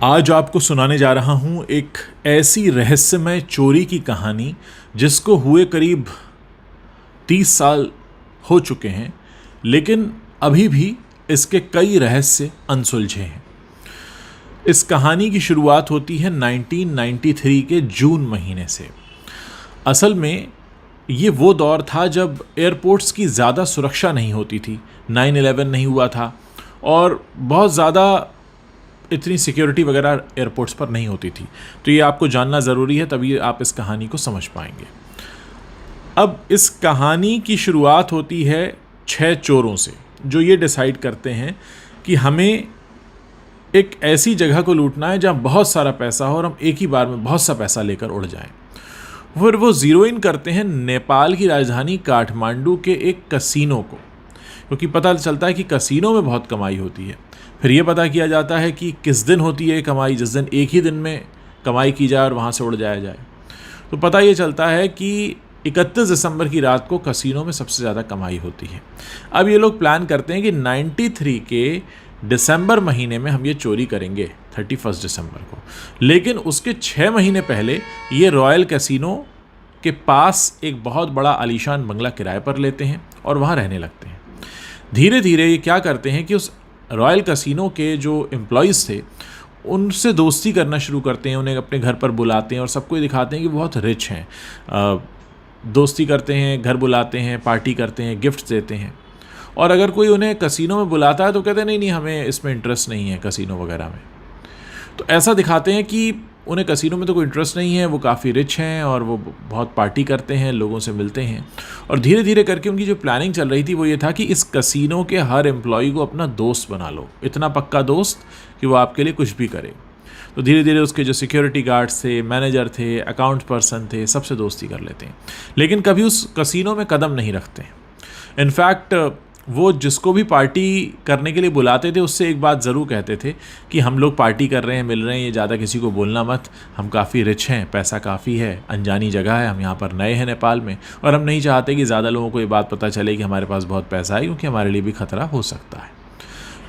आज आपको सुनाने जा रहा हूं एक ऐसी रहस्यमय चोरी की कहानी जिसको हुए करीब 30 साल हो चुके हैं, लेकिन अभी भी इसके कई रहस्य अनसुलझे हैं। इस कहानी की शुरुआत होती है 1993 के जून महीने से। असल में ये वो दौर था जब एयरपोर्ट्स की ज़्यादा सुरक्षा नहीं होती थी, 9/11 नहीं हुआ था और बहुत ज़्यादा इतनी सिक्योरिटी वगैरह एयरपोर्ट्स पर नहीं होती थी। तो ये आपको जानना ज़रूरी है, तभी आप इस कहानी को समझ पाएंगे। अब इस कहानी की शुरुआत होती है 6 चोरों से, जो ये डिसाइड करते हैं कि हमें एक ऐसी जगह को लूटना है जहाँ बहुत सारा पैसा हो और हम एक ही बार में बहुत सा पैसा लेकर उड़ जाएं। फिर वो ज़ीरो इन करते हैं नेपाल की राजधानी काठमांडू के एक कसीनो को, क्योंकि पता चलता है कि कसीनो में बहुत कमाई होती है। फिर ये पता किया जाता है कि किस दिन होती है कमाई, जिस दिन एक ही दिन में कमाई की जाए और वहाँ से उड़ जाया जाए। तो पता ये चलता है कि 31 दिसंबर की रात को कसीनो में सबसे ज़्यादा कमाई होती है। अब ये लोग प्लान करते हैं कि 93 के दिसंबर महीने में हम ये चोरी करेंगे, 31 दिसंबर को। लेकिन उसके 6 महीने पहले ये रॉयल कैसीनो के पास एक बहुत बड़ा आलीशान बंगला किराए पर लेते हैं और वहाँ रहने लगते हैं। धीरे धीरे ये क्या करते हैं कि उस रॉयल कैसीनो के जो एम्प्लॉयज़ थे उनसे दोस्ती करना शुरू करते हैं, उन्हें अपने घर पर बुलाते हैं और सबको दिखाते हैं कि बहुत रिच हैं। दोस्ती करते हैं, घर बुलाते हैं, पार्टी करते हैं, गिफ्ट्स देते हैं। और अगर कोई उन्हें कसीनो में बुलाता है तो कहते हैं नहीं हमें इसमें इंटरेस्ट नहीं है, कसीनो वगैरह में। तो ऐसा दिखाते हैं कि उन्हें कसीनो में तो कोई इंटरेस्ट नहीं है, वो काफ़ी रिच हैं और वो बहुत पार्टी करते हैं, लोगों से मिलते हैं। और धीरे धीरे करके उनकी जो प्लानिंग चल रही थी वो ये था कि इस कसीनो के हर एम्प्लॉय को अपना दोस्त बना लो, इतना पक्का दोस्त कि वो आपके लिए कुछ भी करे। तो धीरे धीरे उसके जो सिक्योरिटी गार्ड्स थे, मैनेजर थे, अकाउंट पर्सन थे, सबसे दोस्ती कर लेते हैं। लेकिन कभी उस कसीनो में कदम नहीं रखते। इनफैक्ट वो जिसको भी पार्टी करने के लिए बुलाते थे उससे एक बात ज़रूर कहते थे कि हम लोग पार्टी कर रहे हैं, मिल रहे हैं, ये ज़्यादा किसी को बोलना मत, हम काफ़ी रिच हैं, पैसा काफ़ी है, अनजानी जगह है, हम यहाँ पर नए हैं नेपाल में और हम नहीं चाहते कि ज़्यादा लोगों को ये बात पता चले कि हमारे पास बहुत पैसा है, क्योंकि हमारे लिए भी खतरा हो सकता है।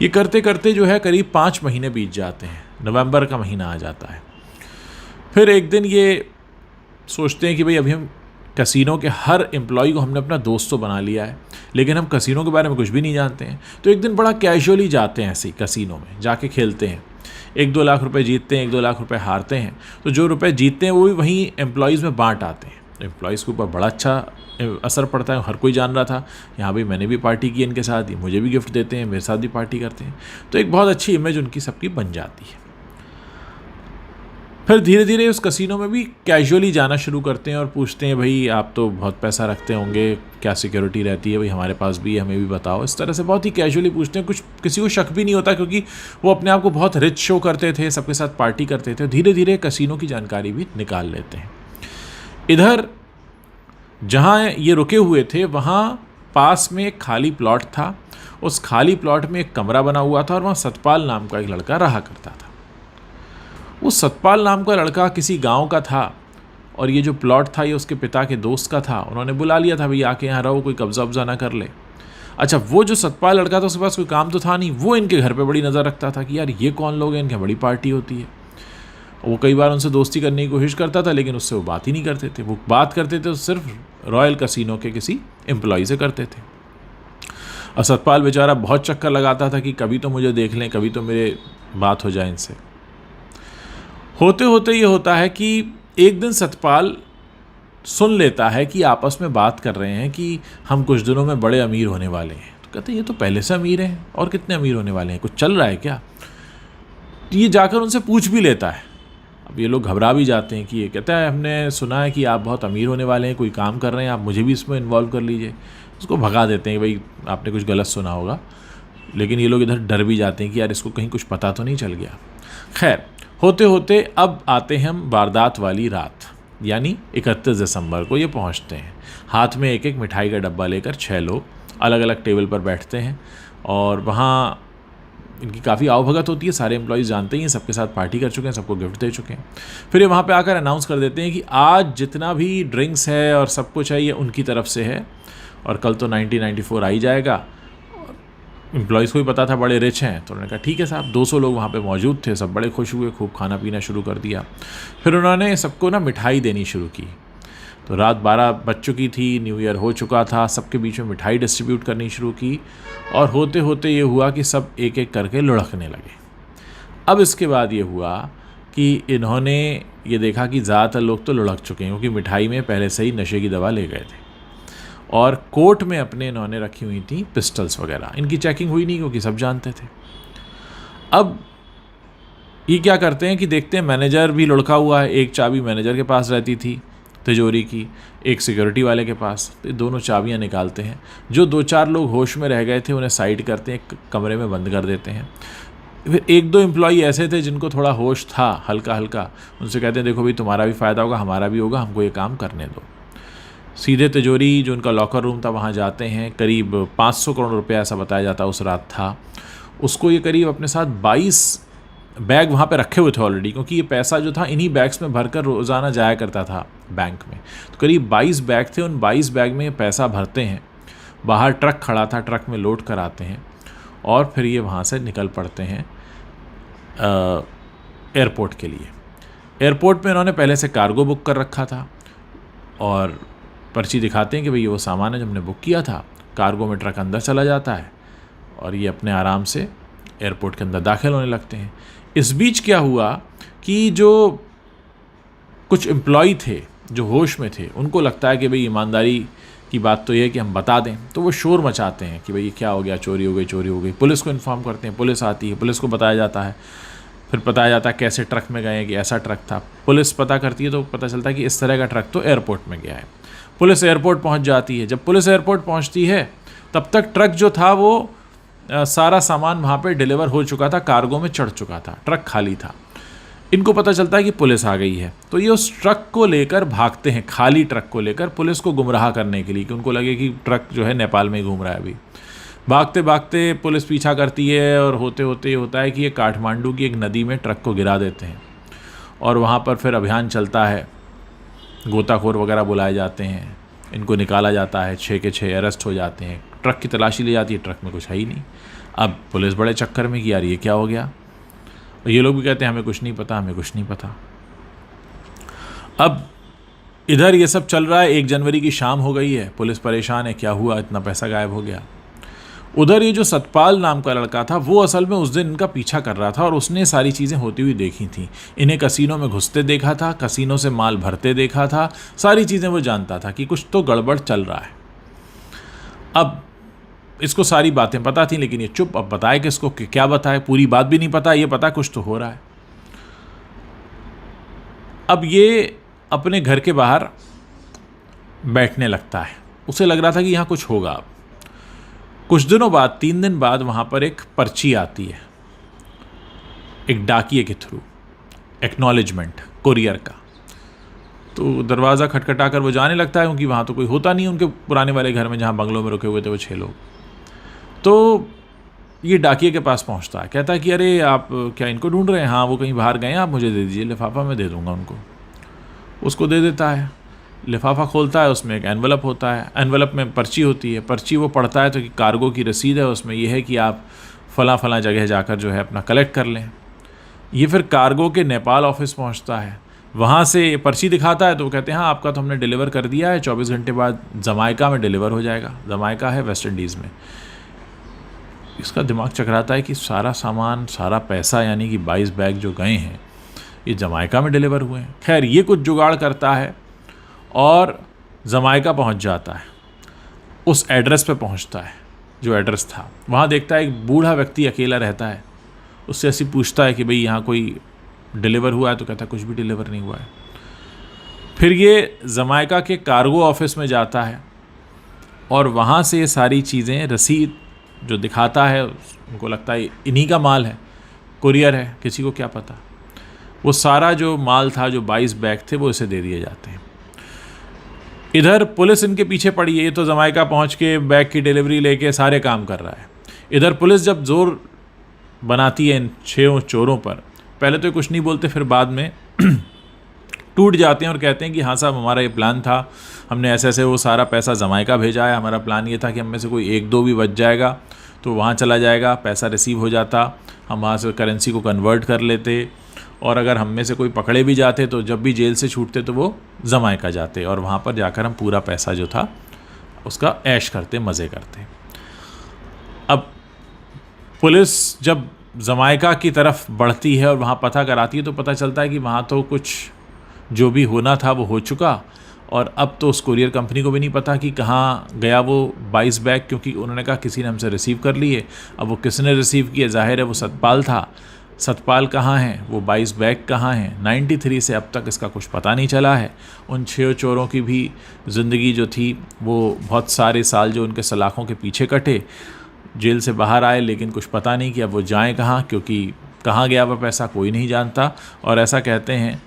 ये करते करते जो है करीब 5 महीने बीत जाते हैं, नवंबर का महीना आ जाता है। फिर एक दिन ये सोचते हैं कि भाई अभी हम कसीनो के हर एम्प्लॉय को हमने अपना दोस्त तो बना लिया है, लेकिन हम कसीनो के बारे में कुछ भी नहीं जानते हैं। तो एक दिन बड़ा कैजुअली जाते हैं ऐसे ही कसीनो में, जाके खेलते हैं, 1-2 लाख रुपए जीतते हैं, 1-2 लाख रुपए हारते हैं। तो जो रुपए जीतते हैं वो भी वहीं एम्प्लॉयज़ में बांट आते हैं। एम्प्लॉयज़ के ऊपर बड़ा अच्छा असर पड़ता है, हर कोई जान रहा था यहाँ भाई मैंने भी पार्टी की इनके साथ, ही मुझे भी गिफ्ट देते हैं, मेरे साथ भी पार्टी करते हैं। तो एक बहुत अच्छी इमेज उनकी सबकी बन जाती है। फिर धीरे धीरे उस कसीनो में भी कैजुअली जाना शुरू करते हैं और पूछते हैं भाई आप तो बहुत पैसा रखते होंगे, क्या सिक्योरिटी रहती है भाई, हमारे पास भी, हमें भी बताओ। इस तरह से बहुत ही कैजुअली पूछते हैं, कुछ किसी को शक भी नहीं होता क्योंकि वो अपने आप को बहुत रिच शो करते थे, सबके साथ पार्टी करते थे। धीरे धीरे कसीनो की जानकारी भी निकाल लेते हैं। इधर जहाँ ये रुके हुए थे वहाँ पास में एक खाली प्लॉट था। उस खाली प्लॉट में एक कमरा बना हुआ था और वहाँ सतपाल नाम का एक लड़का रहा करता था। वो सतपाल नाम का लड़का किसी गांव का था और ये जो प्लॉट था ये उसके पिता के दोस्त का था। उन्होंने बुला लिया था भाई आके यहाँ रहो, कोई कब्जा वब्जा ना कर ले। अच्छा, वो जो सतपाल लड़का था उसके पास कोई काम तो था नहीं, वो इनके घर पे बड़ी नज़र रखता था कि यार ये कौन लोग हैं, इनके बड़ी पार्टी होती है। वो कई बार उनसे दोस्ती करने की कोशिश करता था लेकिन उससे वो बात ही नहीं करते थे। वो बात करते थे तो सिर्फ रॉयल कसीनो के किसी एम्प्लॉय से करते थे। और सतपाल बेचारा बहुत चक्कर लगाता था कि कभी तो मुझे देख लें, कभी तो मेरे बात हो जाए इनसे। होते होते ये होता है कि एक दिन सतपाल सुन लेता है कि आपस में बात कर रहे हैं कि हम कुछ दिनों में बड़े अमीर होने वाले हैं। तो कहते हैं ये तो पहले से अमीर हैं, और कितने अमीर होने वाले हैं, कुछ चल रहा है क्या? तो ये जाकर उनसे पूछ भी लेता है। अब ये लोग घबरा भी जाते हैं कि ये कहता है हमने सुना है कि आप बहुत अमीर होने वाले हैं, कोई काम कर रहे हैं, आप मुझे भी इसमें इन्वॉल्व कर लीजिए। उसको भगा देते हैं कि भाई आपने कुछ गलत सुना होगा। लेकिन ये लोग इधर डर भी जाते हैं कि यार इसको कहीं कुछ पता तो नहीं चल गया। खैर, होते होते अब आते हैं हम वारदात वाली रात, यानी 31 दिसंबर को ये पहुंचते हैं। हाथ में एक एक मिठाई का डब्बा लेकर 6 लोग अलग अलग टेबल पर बैठते हैं और वहाँ इनकी काफ़ी आवभगत होती है। सारे एम्प्लॉयज़ जानते ही हैं, सबके साथ पार्टी कर चुके हैं, सबको गिफ्ट दे चुके हैं। फिर ये वहाँ पे आकर अनाउंस कर देते हैं कि आज जितना भी ड्रिंक्स है और सब कुछ है ये उनकी तरफ से है और कल तो 1994 आ ही जाएगा। एम्प्लॉयज़ को भी पता था बड़े रिच हैं, तो उन्होंने कहा ठीक है साहब। 200 लोग वहाँ पे मौजूद थे, सब बड़े खुश हुए, खूब खाना पीना शुरू कर दिया। फिर उन्होंने सबको ना मिठाई देनी शुरू की। तो रात 12 बज चुकी थी, न्यू ईयर हो चुका था, सबके बीच में मिठाई डिस्ट्रीब्यूट करनी शुरू की, और होते होते ये हुआ कि सब एक एक करके लुढ़कने लगे। अब इसके बाद ये हुआ कि इन्होंने ये देखा कि ज़्यादातर लोग तो लुढ़क चुके हैं, क्योंकि मिठाई में पहले से ही नशे की दवा ले गए थे, और कोर्ट में अपने इन्होंने रखी हुई थी पिस्टल्स वगैरह। इनकी चेकिंग हुई नहीं, क्योंकि सब जानते थे। अब ये क्या करते हैं कि देखते हैं मैनेजर भी लुढ़का हुआ है, एक चाबी मैनेजर के पास रहती थी तिजोरी की, एक सिक्योरिटी वाले के पास। तो दोनों चाबियां निकालते हैं। जो 2-4 लोग होश में रह गए थे उन्हें साइड करते हैं, एक कमरे में बंद कर देते हैं। फिर 1-2 एम्प्लॉई ऐसे थे जिनको थोड़ा होश था हल्का हल्का, उनसे कहते हैं देखो भाई तुम्हारा भी फ़ायदा होगा, हमारा भी होगा, हमको ये काम करने दो। सीधे तिजोरी जो उनका लॉकर रूम था वहाँ जाते हैं। करीब 500 करोड़ रुपया ऐसा बताया जाता उस रात था। उसको ये करीब अपने साथ 22 बैग वहाँ पे रखे हुए थे ऑलरेडी, क्योंकि ये पैसा जो था इन्हीं बैग्स में भरकर रोज़ाना जाया करता था बैंक में। तो करीब 22 बैग थे, उन 22 बैग में ये पैसा भरते हैं। बाहर ट्रक खड़ा था, ट्रक में लोड कराते हैं, और फिर ये वहाँ से निकल पड़ते हैं एयरपोर्ट के लिए। एयरपोर्ट में इन्होंने पहले से कार्गो बुक कर रखा था, और पर्ची दिखाते हैं कि भाई ये वो सामान है जो हमने बुक किया था। कार्गो में ट्रक अंदर चला जाता है, और ये अपने आराम से एयरपोर्ट के अंदर दाखिल होने लगते हैं। इस बीच क्या हुआ कि जो कुछ एम्प्लॉय थे जो होश में थे, उनको लगता है कि भाई ईमानदारी की बात तो ये है कि हम बता दें, तो वो शोर मचाते हैं कि भाई ये क्या हो गया, चोरी हो गई, चोरी हो गई। पुलिस को इन्फॉर्म करते हैं, पुलिस आती है, पुलिस को बताया जाता है। फिर बताया जाता है कैसे ट्रक में गए कि ऐसा ट्रक था। पुलिस पता करती है तो पता चलता है कि इस तरह का ट्रक तो एयरपोर्ट में गया है। पुलिस एयरपोर्ट पहुंच जाती है। जब पुलिस एयरपोर्ट पहुंचती है तब तक ट्रक जो था वो सारा सामान वहाँ पे डिलीवर हो चुका था, कार्गो में चढ़ चुका था, ट्रक खाली था। इनको पता चलता है कि पुलिस आ गई है, तो ये उस ट्रक को लेकर भागते हैं, खाली ट्रक को लेकर, पुलिस को गुमराह करने के लिए, कि उनको लगे कि ट्रक जो है नेपाल में ही घूम रहा है अभी। भागते भागते पुलिस पीछा करती है, और होते होते ये होता है कि ये काठमांडू की एक नदी में ट्रक को गिरा देते हैं, और वहाँ पर फिर अभियान चलता है। गोताखोर वगैरह बुलाए जाते हैं, इनको निकाला जाता है, 6 के 6 अरेस्ट हो जाते हैं। ट्रक की तलाशी ली जाती है, ट्रक में कुछ है ही नहीं। अब पुलिस बड़े चक्कर में कि यार ये क्या हो गया, और ये लोग भी कहते हैं हमें कुछ नहीं पता, हमें कुछ नहीं पता। अब इधर ये सब चल रहा है, 1 जनवरी की शाम हो गई है, पुलिस परेशान है, क्या हुआ, इतना पैसा गायब हो गया। उधर ये जो सतपाल नाम का लड़का था वो असल में उस दिन इनका पीछा कर रहा था, और उसने सारी चीज़ें होती हुई देखी थी। इन्हें कसीनों में घुसते देखा था, कसीनों से माल भरते देखा था, सारी चीज़ें वो जानता था कि कुछ तो गड़बड़ चल रहा है। अब इसको सारी बातें पता थी, लेकिन ये चुप। अब बताए किसको, क्या बताए, पूरी बात भी नहीं पता, ये पता कुछ तो हो रहा है। अब ये अपने घर के बाहर बैठने लगता है, उसे लग रहा था कि यहाँ कुछ होगा। अब कुछ दिनों बाद, 3 दिन बाद, वहाँ पर एक पर्ची आती है, एक डाकिये के थ्रू, एक्नॉलेजमेंट कोरियर का। तो दरवाज़ा खटखटा कर वो जाने लगता है, क्योंकि वहाँ तो कोई होता नहीं उनके पुराने वाले घर में, जहाँ बंगलों में रुके हुए थे वो 6 लोग। तो ये डाकिये के पास पहुँचता है, कहता है कि अरे आप क्या इनको ढूंढ रहे हैं? हाँ, वो कहीं बाहर गए हैं, आप मुझे दे दीजिए, लिफाफा मैं दे दूँगा उनको। उसको दे देता है। लिफाफा खोलता है, उसमें एक एनवलप होता है, एनवलप में पर्ची होती है। पर्ची वो पढ़ता है तो कि कार्गो की रसीद है, उसमें यह है कि आप फ़लाँ फ़लाँ जगह जाकर जो है अपना कलेक्ट कर लें। ये फिर कार्गो के नेपाल ऑफिस पहुंचता है, वहाँ से पर्ची दिखाता है तो वो कहते हैं हाँ आपका तो हमने डिलीवर कर दिया है, 24 घंटे बाद जमाइका में डिलीवर हो जाएगा। जमाइका है वेस्ट इंडीज़ में। इसका दिमाग चकराता है कि सारा सामान, सारा पैसा, यानी कि 22 बैग जो गए हैं ये जमाइका में डिलीवर हुए हैं। खैर ये कुछ जुगाड़ करता है और जमाइका पहुंच जाता है, उस एड्रेस पे पहुंचता है जो एड्रेस था। वहाँ देखता है एक बूढ़ा व्यक्ति अकेला रहता है, उससे ऐसी पूछता है कि भाई यहाँ कोई डिलीवर हुआ है? तो कहता है कुछ भी डिलीवर नहीं हुआ है। फिर ये जमाइका के कार्गो ऑफिस में जाता है और वहाँ से ये सारी चीज़ें, रसीद जो दिखाता है, उनको लगता है इन्हीं का माल है, कुरियर है, किसी को क्या पता। वो सारा जो माल था, जो 22 बैग थे, वो इसे दे दिए जाते हैं। इधर पुलिस इनके पीछे पड़ी है, ये तो जमाइका पहुंच के बैग की डिलीवरी लेके सारे काम कर रहा है। इधर पुलिस जब जोर बनाती है इन 6 चोरों पर, पहले तो कुछ नहीं बोलते, फिर बाद में टूट जाते हैं और कहते हैं कि हाँ साहब हमारा ये प्लान था, हमने ऐसे ऐसे वो सारा पैसा जमाइका भेजा है, हमारा प्लान ये था कि हम में से कोई 1-2 भी बच जाएगा तो वहाँ चला जाएगा, पैसा रिसीव हो जाता, हम वहाँ से करेंसी को कन्वर्ट कर लेते, और अगर हम में से कोई पकड़े भी जाते तो जब भी जेल से छूटते तो वो जमाइका जाते और वहाँ पर जाकर हम पूरा पैसा जो था उसका ऐश करते, मज़े करते। अब पुलिस जब जमाइका की तरफ बढ़ती है और वहाँ पता कराती है तो पता चलता है कि वहाँ तो कुछ जो भी होना था वो हो चुका, और अब तो उस कुरियर कंपनी को भी नहीं पता कि कहाँ गया वो 22 बैग, क्योंकि उन्होंने कहा किसी ने हमसे रिसीव कर लिए। अब वो किसने रिसीव किए, जाहिर है वो सतपाल था। सतपाल कहाँ हैं, वो 22 बैग कहाँ हैं। 93 से अब तक इसका कुछ पता नहीं चला है। उन 6 चोरों की भी ज़िंदगी जो थी वो बहुत सारे साल जो उनके सलाखों के पीछे कटे, जेल से बाहर आए, लेकिन कुछ पता नहीं कि अब वो जाएँ कहाँ, क्योंकि कहाँ गया वह पैसा कोई नहीं जानता। और ऐसा कहते हैं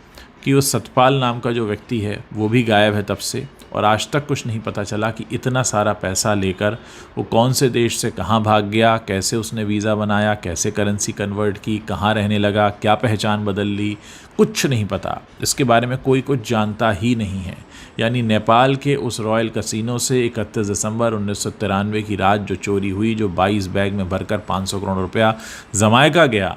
कि उस सतपाल नाम का जो व्यक्ति है वो भी गायब है तब से, और आज तक कुछ नहीं पता चला कि इतना सारा पैसा लेकर वो कौन से देश से कहाँ भाग गया, कैसे उसने वीज़ा बनाया, कैसे करेंसी कन्वर्ट की, कहाँ रहने लगा, क्या पहचान बदल ली, कुछ नहीं पता। इसके बारे में कोई कुछ जानता ही नहीं है। यानी नेपाल के उस रॉयल कैसीनो से 31 दिसंबर 1993 की रात जो चोरी हुई, जो 22 बैग में भरकर 500 करोड़ रुपया जमाइका गया,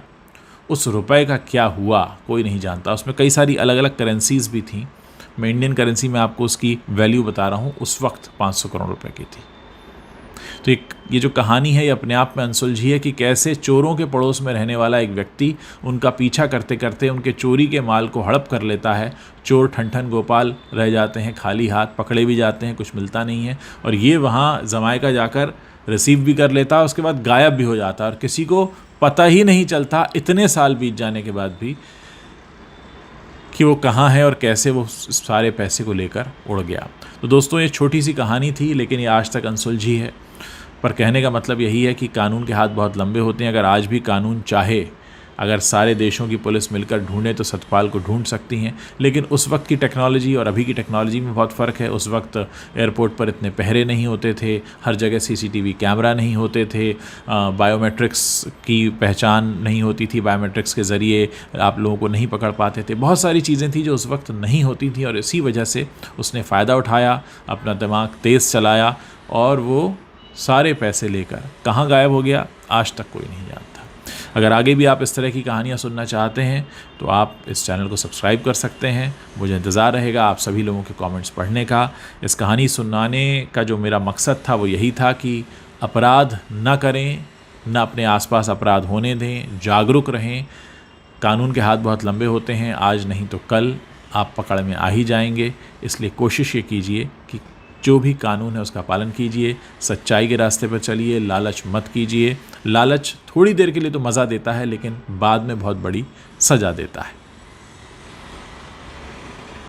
उस रुपए का क्या हुआ कोई नहीं जानता। उसमें कई सारी अलग अलग करेंसीज़ भी थी। मैं इंडियन करेंसी में आपको उसकी वैल्यू बता रहा हूँ, उस वक्त 500 करोड़ रुपए की थी। तो ये जो कहानी है ये अपने आप में अनसुलझी है कि कैसे चोरों के पड़ोस में रहने वाला एक व्यक्ति उनका पीछा करते करते उनके चोरी के माल को हड़प कर लेता है। चोर ठन गोपाल रह जाते हैं खाली हाथ, पकड़े भी जाते हैं, कुछ मिलता नहीं है, और ये वहाँ जमाइका जाकर रिसीव भी कर लेता, उसके बाद गायब भी हो जाता, और किसी को पता ही नहीं चलता इतने साल बीत जाने के बाद भी कि वो कहाँ है और कैसे वो सारे पैसे को लेकर उड़ गया। तो दोस्तों ये छोटी सी कहानी थी, लेकिन ये आज तक अनसुलझी है। पर कहने का मतलब यही है कि कानून के हाथ बहुत लंबे होते हैं। अगर आज भी कानून चाहे, अगर सारे देशों की पुलिस मिलकर ढूंढे तो सतपाल को ढूंढ सकती हैं, लेकिन उस वक्त की टेक्नोलॉजी और अभी की टेक्नोलॉजी में बहुत फ़र्क है। उस वक्त एयरपोर्ट पर इतने पहरे नहीं होते थे, हर जगह सीसीटीवी कैमरा नहीं होते थे, बायोमेट्रिक्स की पहचान नहीं होती थी, बायोमेट्रिक्स के ज़रिए आप लोगों को नहीं पकड़ पाते थे। बहुत सारी चीज़ें थी जो उस वक्त नहीं होती थी, और इसी वजह से उसने फ़ायदा उठाया, अपना दिमाग तेज़ चलाया, और वो सारे पैसे लेकर कहाँ गायब हो गया आज तक कोई नहीं जानता। अगर आगे भी आप इस तरह की कहानियाँ सुनना चाहते हैं तो आप इस चैनल को सब्सक्राइब कर सकते हैं। मुझे इंतज़ार रहेगा आप सभी लोगों के कमेंट्स पढ़ने का। इस कहानी सुनाने का जो मेरा मकसद था वो यही था कि अपराध न करें, न अपने आसपास अपराध होने दें, जागरूक रहें। कानून के हाथ बहुत लंबे होते हैं, आज नहीं तो कल आप पकड़ में आ ही जाएंगे। इसलिए कोशिश ये कीजिए कि जो भी कानून है उसका पालन कीजिए, सच्चाई के रास्ते पर चलिए, लालच मत कीजिए। लालच थोड़ी देर के लिए तो मज़ा देता है, लेकिन बाद में बहुत बड़ी सज़ा देता है।